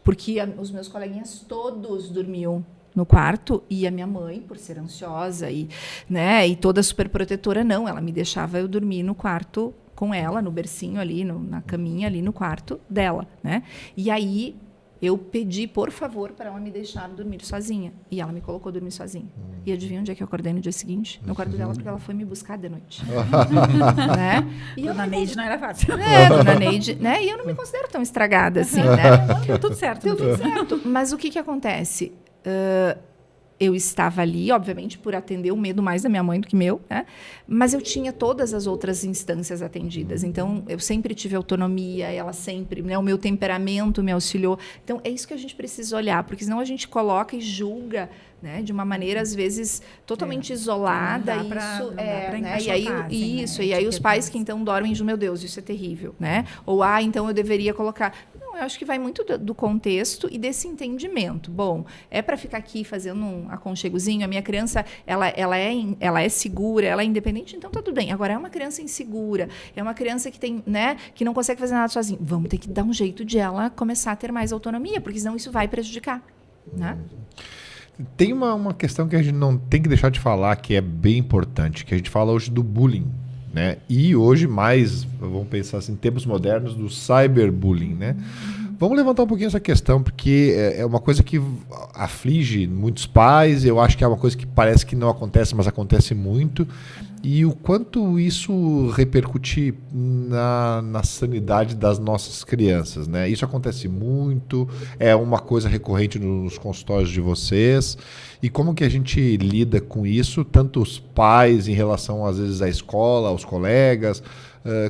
porque os meus coleguinhas todos dormiam no quarto e a minha mãe, por ser ansiosa e toda super protetora, não, ela me deixava eu dormir no quarto com ela, no bercinho ali, na caminha ali no quarto dela, né? E aí eu pedi, por favor, para ela me deixar dormir sozinha. E ela me colocou dormir sozinha. E adivinha onde é que eu acordei no dia seguinte? No quarto dela, porque ela foi me buscar de noite. Né? E Dona Neide não era fácil. Dona Neide, né? E eu não me considero tão estragada assim, né? Deu tudo certo. Deu tudo certo. Mas o que acontece? Eu estava ali, obviamente, por atender o medo mais da minha mãe do que meu, né? Mas eu tinha todas as outras instâncias atendidas. Então, eu sempre tive autonomia, ela sempre, né? O meu temperamento me auxiliou. Então, é isso que a gente precisa olhar, porque senão a gente coloca e julga, né, de uma maneira às vezes totalmente isolada. E aí os pais que então dormem, meu Deus, isso é terrível, né? Ou então eu deveria colocar. Não, eu acho que vai muito do contexto e desse entendimento. Bom, é para ficar aqui fazendo um aconchegozinho, a minha criança ela é segura, ela é independente, então tá tudo bem. Agora é uma criança insegura, é uma criança que tem, né, que não consegue fazer nada sozinha. Vamos ter que dar um jeito de ela começar a ter mais autonomia, porque senão isso vai prejudicar, né? Tem uma questão que a gente não tem que deixar de falar, que é bem importante, que a gente fala hoje do bullying, né? E hoje mais, vamos pensar assim, em tempos modernos, do cyberbullying, né? Vamos levantar um pouquinho essa questão, porque é uma coisa que aflige muitos pais, eu acho que é uma coisa que parece que não acontece, mas acontece muito, e o quanto isso repercute na sanidade das nossas crianças, né? Isso acontece muito, é uma coisa recorrente nos consultórios de vocês, e como que a gente lida com isso, tanto os pais em relação, às vezes, à escola, aos colegas,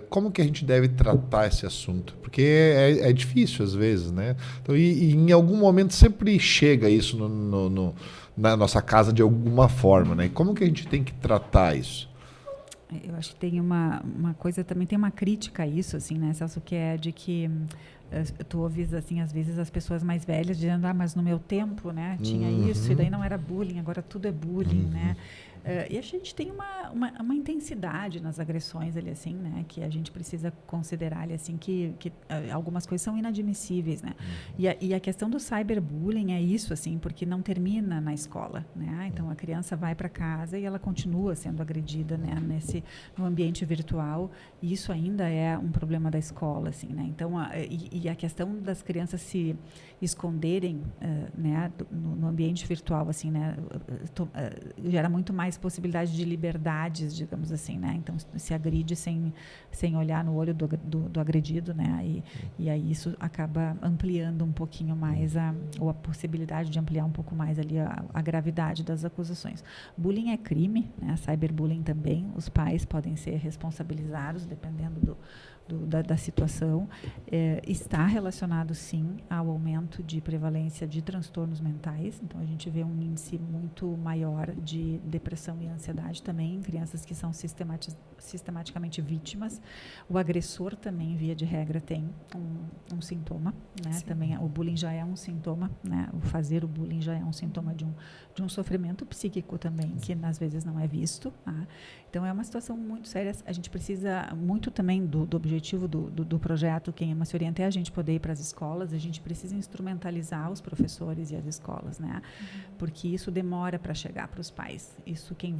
como que a gente deve tratar esse assunto? Porque é difícil às vezes, né? Então, e em algum momento sempre chega isso na nossa casa de alguma forma, né? E como que a gente tem que tratar isso? Eu acho que tem uma coisa, também tem uma crítica a isso, assim, né, Celso, que é de que tu ouves, assim, às vezes as pessoas mais velhas dizendo, mas no meu tempo, né, tinha isso, e daí não era bullying, agora tudo é bullying, né? E a gente tem uma intensidade nas agressões ali, assim, né, que a gente precisa considerar ali, assim, que algumas coisas são inadmissíveis, né? E a questão do cyberbullying é isso, assim, porque não termina na escola, né? Então a criança vai para casa e ela continua sendo agredida, né, no ambiente virtual, e isso ainda é um problema da escola, assim, né? Então a questão das crianças se esconderem, né, no ambiente virtual, assim, né, gera muito mais possibilidade de liberdades, digamos assim, né? Então se agride sem olhar no olho do agredido, né? E aí isso acaba ampliando um pouquinho mais ou a possibilidade de ampliar um pouco mais ali a gravidade das acusações. Bullying é crime, né? Cyberbullying também, os pais podem ser responsabilizados dependendo da situação. Está relacionado, sim, ao aumento de prevalência de transtornos mentais. Então, a gente vê um índice muito maior de depressão e ansiedade também em crianças que são sistematicamente vítimas. O agressor também, via de regra, tem um sintoma, né? Também o bullying já é um sintoma, né? O fazer o bullying já é um sintoma de um sofrimento psíquico também, que às vezes não é visto, tá? Então, é uma situação muito séria. A gente precisa muito também do objetivo do projeto Quem Ama Se Orienta é a gente poder ir para as escolas, a gente precisa instrumentalizar os professores e as escolas, né? Porque isso demora para chegar para os pais. Isso quem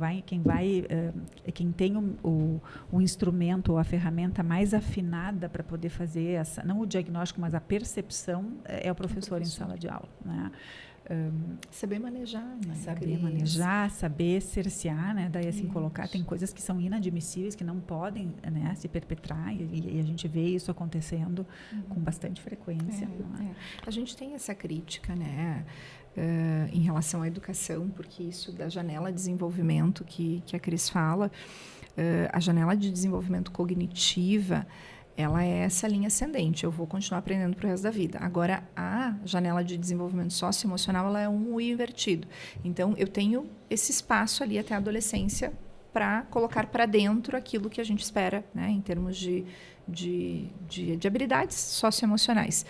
tem o instrumento ou a ferramenta mais afinada para poder fazer não o diagnóstico, mas a percepção é o professor em sala de aula, né? Saber manejar, né? Saber manejar, saber cercear, né? Daí assim colocar, tem coisas que são inadmissíveis, que não podem, né, se perpetrar, e a gente vê isso acontecendo com bastante frequência. A gente tem essa crítica, né, em relação à educação, porque isso da janela de desenvolvimento que a Cris fala, a janela de desenvolvimento cognitiva, ela é essa linha ascendente, eu vou continuar aprendendo para o resto da vida. Agora, a janela de desenvolvimento socioemocional, ela é um U invertido. Então, eu tenho esse espaço ali até a adolescência para colocar para dentro aquilo que a gente espera, né, em termos de habilidades socioemocionais.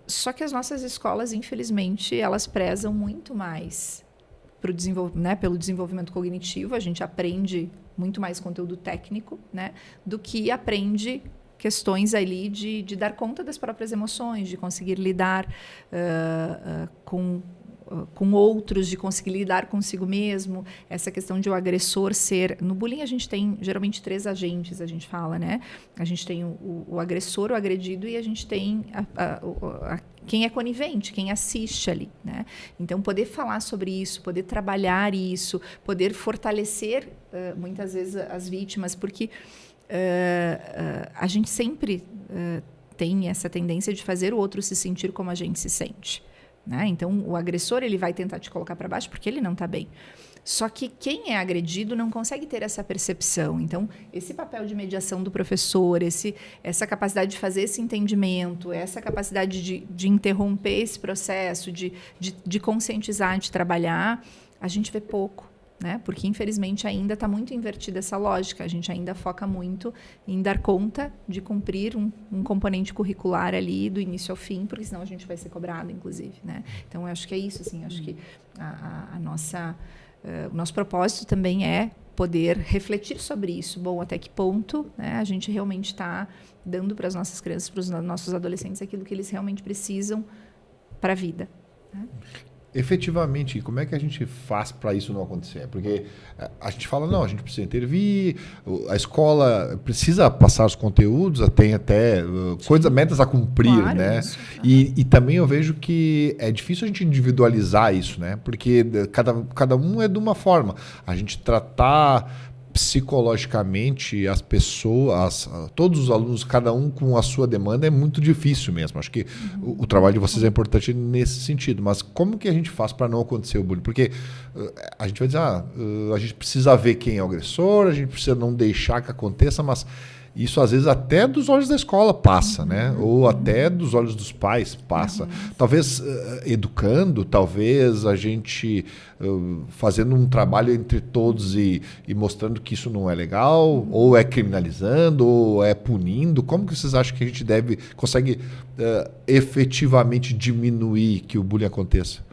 Só que as nossas escolas, infelizmente, elas prezam muito mais pelo desenvolvimento cognitivo. A gente aprende muito mais conteúdo técnico, né, do que aprende questões ali de dar conta das próprias emoções, de conseguir lidar com outros, de conseguir lidar consigo mesmo. Essa questão de o agressor ser... No bullying a gente tem geralmente 3 agentes, a gente fala, né? A gente tem o agressor, o agredido, e a gente tem quem é conivente, quem assiste ali, né? Então, poder falar sobre isso, poder trabalhar isso, poder fortalecer muitas vezes as vítimas, porque a gente sempre tem essa tendência de fazer o outro se sentir como a gente se sente, né? Então, o agressor, ele vai tentar te colocar para baixo porque ele não está bem. Só que quem é agredido não consegue ter essa percepção. Então, esse papel de mediação do professor, essa capacidade de fazer esse entendimento, essa capacidade de interromper esse processo, de conscientizar, de trabalhar, a gente vê pouco, né? Porque, infelizmente, ainda está muito invertida essa lógica. A gente ainda foca muito em dar conta de cumprir um componente curricular ali do início ao fim, porque senão a gente vai ser cobrado, inclusive, né? Então, eu acho que é isso, assim, acho que o nosso propósito também é poder refletir sobre isso. Bom, até que ponto, né, a gente realmente está dando para as nossas crianças, para os nossos adolescentes, aquilo que eles realmente precisam para a vida, né? efetivamente, como é que a gente faz para isso não acontecer? Porque a gente fala, não, a gente precisa intervir, a escola precisa passar os conteúdos, tem até metas a cumprir, claro, né? Isso. E também eu vejo que é difícil a gente individualizar isso, né? Porque cada um é de uma forma. A gente tratar psicologicamente as pessoas, todos os alunos, cada um com a sua demanda, é muito difícil mesmo. Acho que o trabalho de vocês é importante nesse sentido. Mas como que a gente faz para não acontecer o bullying? Porque a gente vai dizer, a gente precisa ver quem é o agressor, a gente precisa não deixar que aconteça, mas isso às vezes até dos olhos da escola passa, né? Ou até dos olhos dos pais passa. Talvez educando, talvez a gente fazendo um trabalho entre todos e mostrando que isso não é legal, ou é criminalizando, ou é punindo. Como que vocês acham que a gente consegue efetivamente diminuir que o bullying aconteça?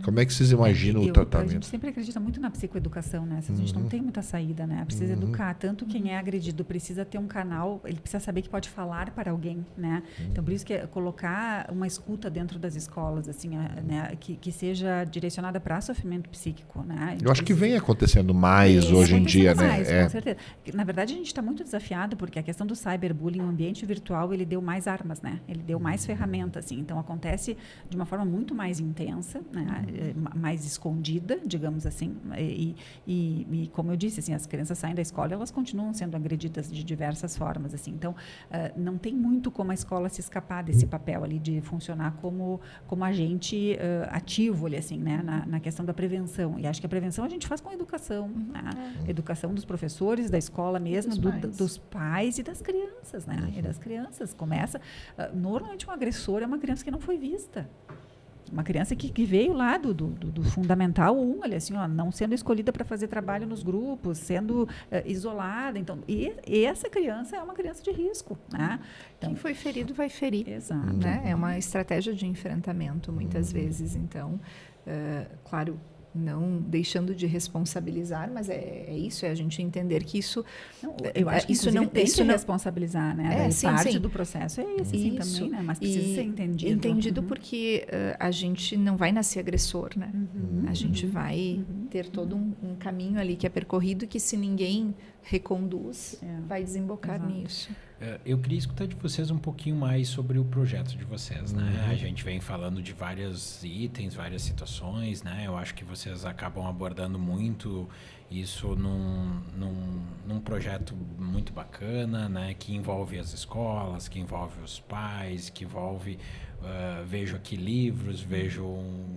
Como é que vocês imaginam o tratamento? A gente sempre acredita muito na psicoeducação, né? A gente não tem muita saída, né? Precisa educar. Tanto quem é agredido precisa ter um canal, ele precisa saber que pode falar para alguém, né? Então, por isso que é colocar uma escuta dentro das escolas, assim, né? Que seja direcionada para sofrimento psíquico, né? Eu acho que vem acontecendo mais hoje em dia, né? Com certeza. Na verdade, a gente está muito desafiado, porque a questão do cyberbullying, o ambiente virtual, ele deu mais armas, né? Ele deu mais ferramentas, assim. Então, acontece de uma forma muito mais intensa, né? Mais escondida, digamos assim, e como eu disse, assim, as crianças saem da escola, elas continuam sendo agredidas de diversas formas, assim. Então, não tem muito como a escola se escapar desse papel ali de funcionar como agente ativo ali, assim, né, na questão da prevenção. E acho que a prevenção a gente faz com a educação, né? Educação dos professores, da escola mesmo, dos pais e das crianças, né? E das crianças. Começa, normalmente um agressor é uma criança que não foi vista. Uma criança que veio lá do Fundamental 1, ali, assim, ó, não sendo escolhida para fazer trabalho nos grupos, sendo isolada. Então, e essa criança é uma criança de risco, né? Então, quem foi ferido vai ferir. Exato. Né? É uma estratégia de enfrentamento, muitas vezes. Então, claro, não deixando de responsabilizar, mas é isso, é a gente entender que isso... Não, eu acho que isso não tem que responsabilizar, né? Parte do processo é esse, sim, também, né? Mas precisa ser entendido. Entendido porque a gente não vai nascer agressor, né? A gente vai ter todo um caminho ali que é percorrido que se ninguém reconduz, vai desembocar nisso. Eu queria escutar de vocês um pouquinho mais sobre o projeto de vocês, né? A gente vem falando de vários itens, várias situações, né? Eu acho que vocês acabam abordando muito isso num projeto muito bacana, né? Que envolve as escolas, que envolve os pais, que envolve... vejo aqui livros, vejo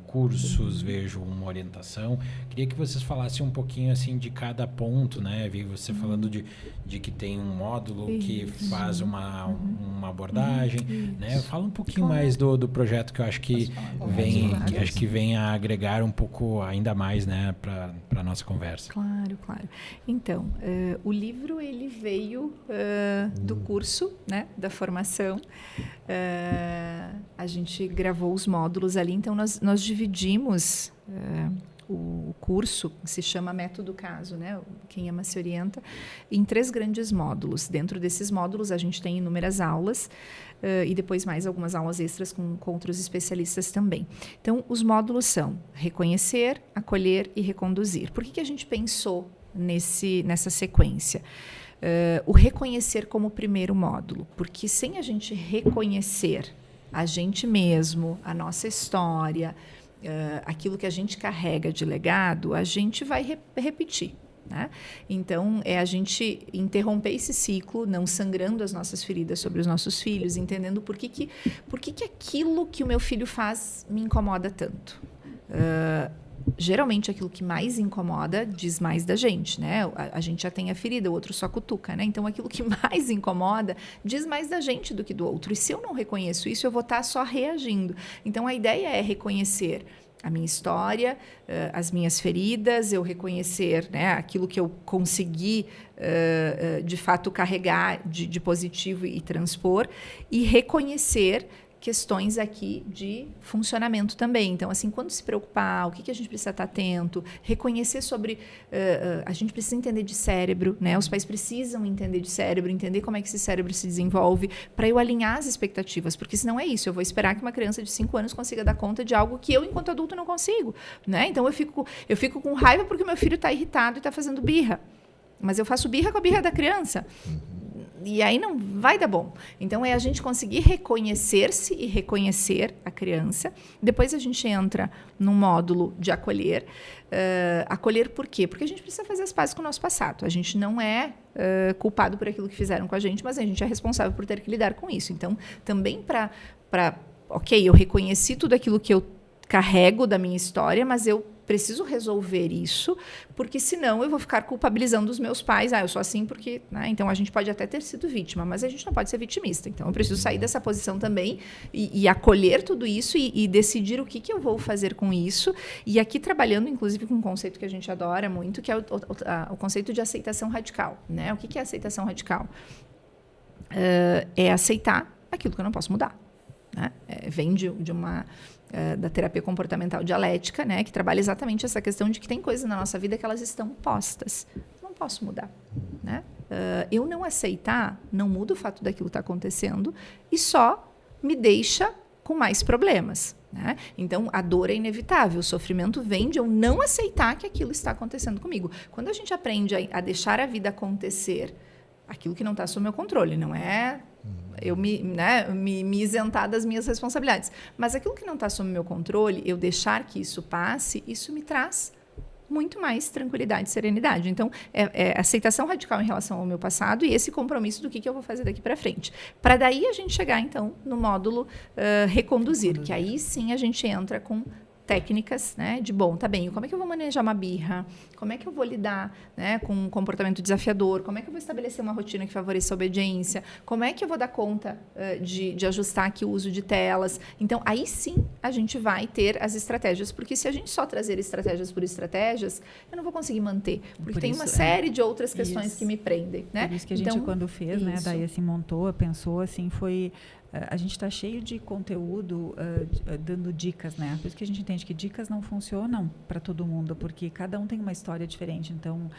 cursos, vejo uma orientação. Queria que vocês falassem um pouquinho assim de cada ponto, né? Vi você falando de que tem um módulo que faz uma abordagem, né? Fala um pouquinho mais do projeto, que eu acho que vem a agregar um pouco ainda mais, né, para nossa conversa. Claro. Então, o livro ele veio do curso, né, da formação. A gente gravou os módulos ali, então nós dividimos o curso, que se chama Método Caso, né? Quem ama se orienta, em 3 grandes módulos. Dentro desses módulos a gente tem inúmeras aulas e depois mais algumas aulas extras com outros especialistas também. Então, os módulos são reconhecer, acolher e reconduzir. Por que a gente pensou nessa sequência? O reconhecer como primeiro módulo, porque sem a gente reconhecer a gente mesmo, a nossa história, aquilo que a gente carrega de legado, a gente vai repetir, né? Então, é a gente interromper esse ciclo, não sangrando as nossas feridas sobre os nossos filhos, entendendo por que aquilo que o meu filho faz me incomoda tanto. Geralmente, aquilo que mais incomoda diz mais da gente, né? A gente já tem a ferida, o outro só cutuca, né? Então, aquilo que mais incomoda diz mais da gente do que do outro. E se eu não reconheço isso, eu vou estar só reagindo. Então, a ideia é reconhecer a minha história, as minhas feridas, eu reconhecer, né, aquilo que eu consegui, de fato, carregar de positivo e transpor, e reconhecer questões aqui de funcionamento também. Então, assim, quando se preocupar, o que a gente precisa estar atento, reconhecer sobre... a gente precisa entender de cérebro, né? Os pais precisam entender de cérebro, entender como é que esse cérebro se desenvolve, para eu alinhar as expectativas, porque senão é isso, eu vou esperar que uma criança de 5 anos consiga dar conta de algo que eu, enquanto adulto, não consigo, né? Então, eu fico com raiva porque o meu filho está irritado e está fazendo birra, mas eu faço birra com a birra da criança. E aí não vai dar bom. Então, é a gente conseguir reconhecer-se e reconhecer a criança. Depois a gente entra no módulo de acolher. Acolher por quê? Porque a gente precisa fazer as pazes com o nosso passado. A gente não é culpado por aquilo que fizeram com a gente, mas a gente é responsável por ter que lidar com isso. Então, também ok, eu reconheci tudo aquilo que eu carrego da minha história, mas eu preciso resolver isso, porque senão eu vou ficar culpabilizando os meus pais. Eu sou assim porque... Né? Então, a gente pode até ter sido vítima, mas a gente não pode ser vitimista. Então, eu preciso sair dessa posição também e acolher tudo isso e decidir o que eu vou fazer com isso. E aqui trabalhando, inclusive, com um conceito que a gente adora muito, que é o conceito de aceitação radical. Né? O que é aceitação radical? É aceitar aquilo que eu não posso mudar. Né? Vem de uma... da terapia comportamental dialética, né, que trabalha exatamente essa questão de que tem coisas na nossa vida que elas estão postas. Não posso mudar. Né? Eu não aceitar não muda o fato daquilo estar acontecendo e só me deixa com mais problemas. Né? Então, a dor é inevitável. O sofrimento vem de eu não aceitar que aquilo está acontecendo comigo. Quando a gente aprende a deixar a vida acontecer, aquilo que não está sob meu controle, não é... eu me isentar das minhas responsabilidades. Mas aquilo que não está sob meu controle, eu deixar que isso passe, isso me traz muito mais tranquilidade e serenidade. Então, é aceitação radical em relação ao meu passado e esse compromisso do que eu vou fazer daqui para frente. Para daí a gente chegar, então, no módulo reconduzir, que aí sim a gente entra com técnicas, né, de bom, tá bem, como é que eu vou manejar uma birra? Como é que eu vou lidar, né, com um comportamento desafiador? Como é que eu vou estabelecer uma rotina que favoreça a obediência? Como é que eu vou dar conta de ajustar aqui o uso de telas? Então, aí sim a gente vai ter as estratégias, porque se a gente só trazer estratégias por estratégias, eu não vou conseguir manter, porque tem uma série de outras questões que me prendem, né? Por isso que a gente, quando fez, né, daí assim, montou, pensou, assim, foi... a gente está cheio de conteúdo dando dicas, né? Por isso que a gente entende que dicas não funcionam para todo mundo, porque cada um tem uma história diferente. Então,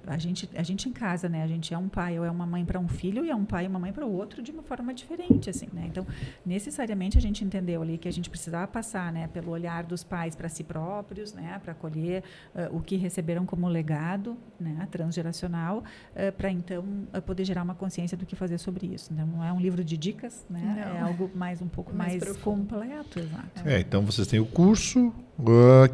a gente em casa, né? A gente é um pai ou é uma mãe para um filho e é um pai e uma mãe para o outro de uma forma diferente, assim, né? Então, necessariamente a gente entendeu ali que a gente precisava passar, né, pelo olhar dos pais para si próprios, né, para acolher o que receberam como legado, né, transgeracional, para então poder gerar uma consciência do que fazer sobre isso. Então, não é um livro de dicas, né? Não. É algo um pouco mais completo, exato. Então vocês têm o curso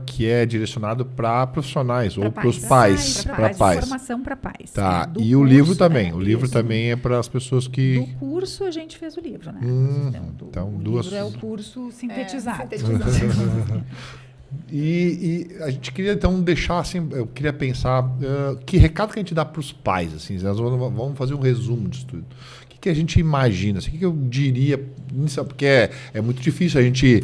que é direcionado para profissionais ou para os pais. Para pais. Formação para pais. Tá. Né? E o livro também. O livro também é para as pessoas que... Do curso a gente fez o livro, né? Então, o duas... livro é o curso sintetizado. E a gente queria então deixar assim, eu queria pensar que recado que a gente dá para os pais, assim, nós vamos fazer um resumo disso tudo. O que a gente imagina, assim, o que eu diria, porque é muito difícil a gente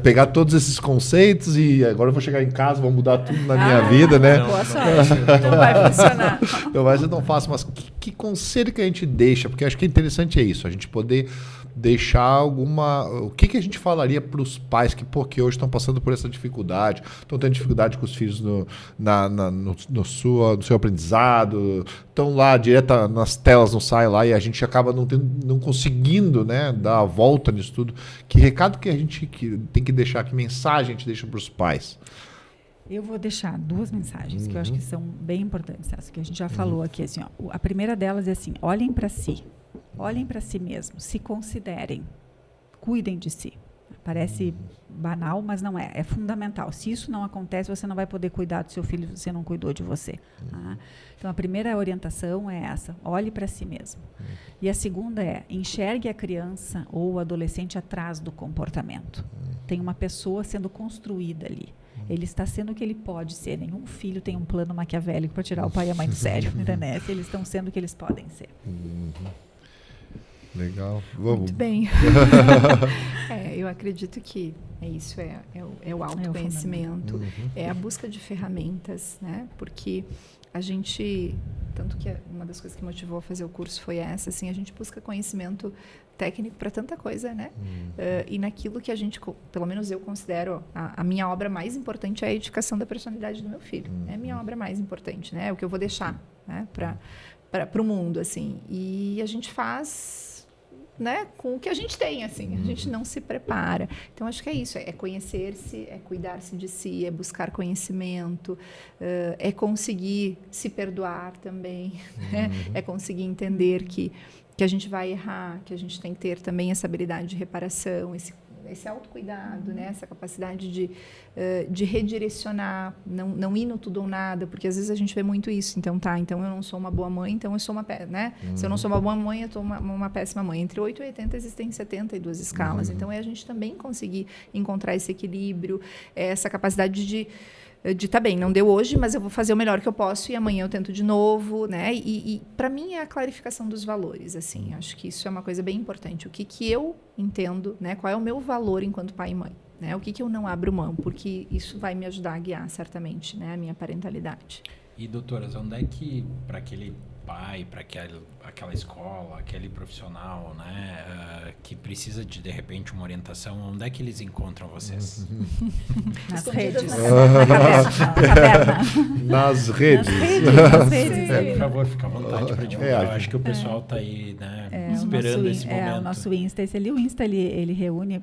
pegar todos esses conceitos e agora eu vou chegar em casa, vou mudar tudo na minha vida, né? Boa sorte, não vai funcionar. Não vai ser tão fácil, mas que conselho que a gente deixa? Porque acho que é interessante isso, a gente poder deixar alguma... O que a gente falaria para os pais que hoje estão passando por essa dificuldade, estão tendo dificuldade com os filhos no seu aprendizado, estão lá direto nas telas, não sai lá e a gente acaba não conseguindo, né, dar a volta nisso tudo. Que recado que a gente tem que deixar, que mensagem a gente deixa para os pais? Eu vou deixar duas mensagens que eu acho que são bem importantes, essa que a gente já falou aqui. Assim, ó, a primeira delas é assim, olhem para si. Olhem para si mesmos, se considerem, cuidem de si. Parece banal, mas não é. É fundamental. Se isso não acontece, você não vai poder cuidar do seu filho se você não cuidou de você. Tá? Então, a primeira orientação é essa. Olhe para si mesmo. E a segunda é, enxergue a criança ou o adolescente atrás do comportamento. Tem uma pessoa sendo construída ali. Ele está sendo o que ele pode ser. Nenhum filho tem um plano maquiavélico para tirar o pai e a mãe do sério. Né? Eles estão sendo o que eles podem ser. Legal. Vamos. Muito bem. Eu acredito que é isso, é o autoconhecimento, é a busca de ferramentas, né? Porque a gente tanto que uma das coisas que motivou a fazer o curso foi essa, assim, a gente busca conhecimento técnico para tanta coisa, né? E naquilo que a gente, pelo menos eu considero, a minha obra mais importante é a edificação da personalidade do meu filho. É a minha obra mais importante, né? É o que eu vou deixar, né? Para o mundo, assim. E a gente faz, né, com o que a gente tem, assim. A gente não se prepara. Então, acho que é isso. É conhecer-se, é cuidar-se de si, é buscar conhecimento, é conseguir se perdoar também, né? É conseguir entender que a gente vai errar, que a gente tem que ter também essa habilidade de reparação, esse autocuidado, né? Essa capacidade de redirecionar, não ir no tudo ou nada, porque às vezes a gente vê muito isso. Então eu não sou uma boa mãe, então eu sou uma né? Se eu não sou uma boa mãe, eu sou uma péssima mãe. Entre 8 e 80 existem 72 escalas. Então é a gente também conseguir encontrar esse equilíbrio, essa capacidade de tá bem, não deu hoje, mas eu vou fazer o melhor que eu posso e amanhã eu tento de novo, né? E para mim é a clarificação dos valores, assim. Acho que isso é uma coisa bem importante. O que eu entendo, né? Qual é o meu valor enquanto pai e mãe, né? O que eu não abro mão, porque isso vai me ajudar a guiar certamente, né? A minha parentalidade. E doutoras, onde é que para aquele pai, para aquela escola, aquele profissional, né, que precisa de repente uma orientação, onde é que eles encontram vocês? Nas redes. Nas redes. Por favor, fica à vontade para divulgar. Eu acho que o pessoal está aí, né, esperando esse momento. O nosso Insta, o Insta ele reúne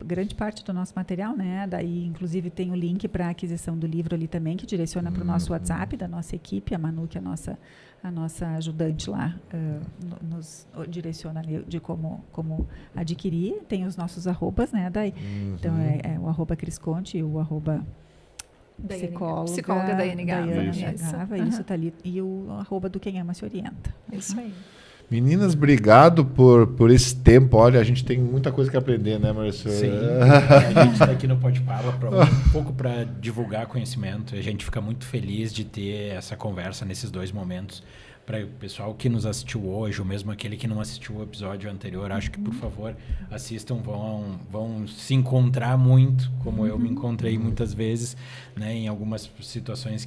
grande parte do nosso material, né? Daí, inclusive, tem o link para a aquisição do livro ali também, que direciona para o nosso WhatsApp da nossa equipe. A Manu, que é a nossa ajudante lá, nos direciona ali de como adquirir. Tem os nossos arrobas, né? Daí, então, é o arroba Cris Conte e o arroba psicóloga Daiane Gava. Isso tá ali. E o arroba do Quem Ama Se Orienta. Isso aí. Meninas, obrigado por esse tempo. Olha, a gente tem muita coisa que aprender, né, Maurício? Sim, a gente está aqui no Pode Parla um pouco para divulgar conhecimento. A gente fica muito feliz de ter essa conversa nesses dois momentos. Para o pessoal que nos assistiu hoje, ou mesmo aquele que não assistiu o episódio anterior, acho que, por favor, assistam, vão se encontrar muito, como eu me encontrei muitas vezes, né, em algumas situações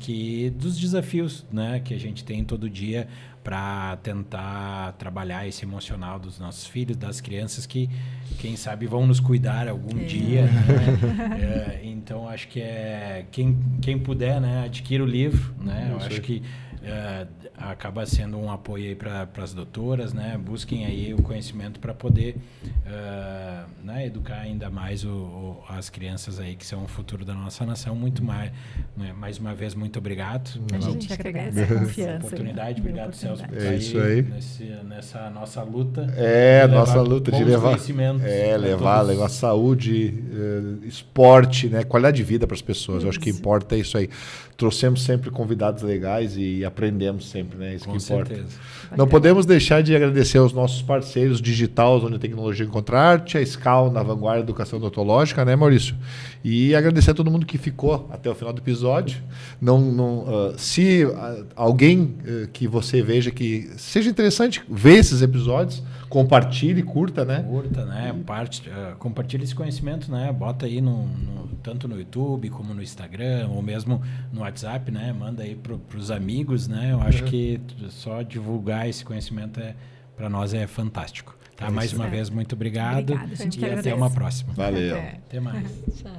dos desafios, né, que a gente tem todo dia para tentar trabalhar esse emocional dos nossos filhos, das crianças que, quem sabe, vão nos cuidar algum dia. Né? Então, acho que quem puder, né, adquira o livro. Né? Eu acho que acaba sendo um apoio aí para as doutoras, né? Busquem aí o conhecimento para poder né, educar ainda mais as crianças aí que são o futuro da nossa nação. Muito mais uma vez, muito obrigado. A gente agradece a confiança. Oportunidade, obrigado, Celso, por estar aí nessa nossa luta. Nossa luta de levar levar saúde, esporte, né, qualidade de vida para as pessoas. Eu acho que importa é isso aí. Trouxemos sempre convidados legais e aprendemos sempre, né? Isso que importa. Certeza. Não podemos deixar de agradecer aos nossos parceiros digitais, onde a tecnologia encontra arte, a SCAL na vanguarda da educação odontológica, né, Maurício? E agradecer a todo mundo que ficou até o final do episódio. Se alguém que você veja que seja interessante ver esses episódios, compartilhe, curta, né? Compartilhe esse conhecimento, né? Bota aí tanto no YouTube como no Instagram ou mesmo no WhatsApp, né? Manda aí para os amigos, né? Eu acho que só divulgar esse conhecimento para nós é fantástico. Tá? Mais uma vez, muito obrigado. Obrigada, e até uma próxima. Valeu. Até mais. Tchau.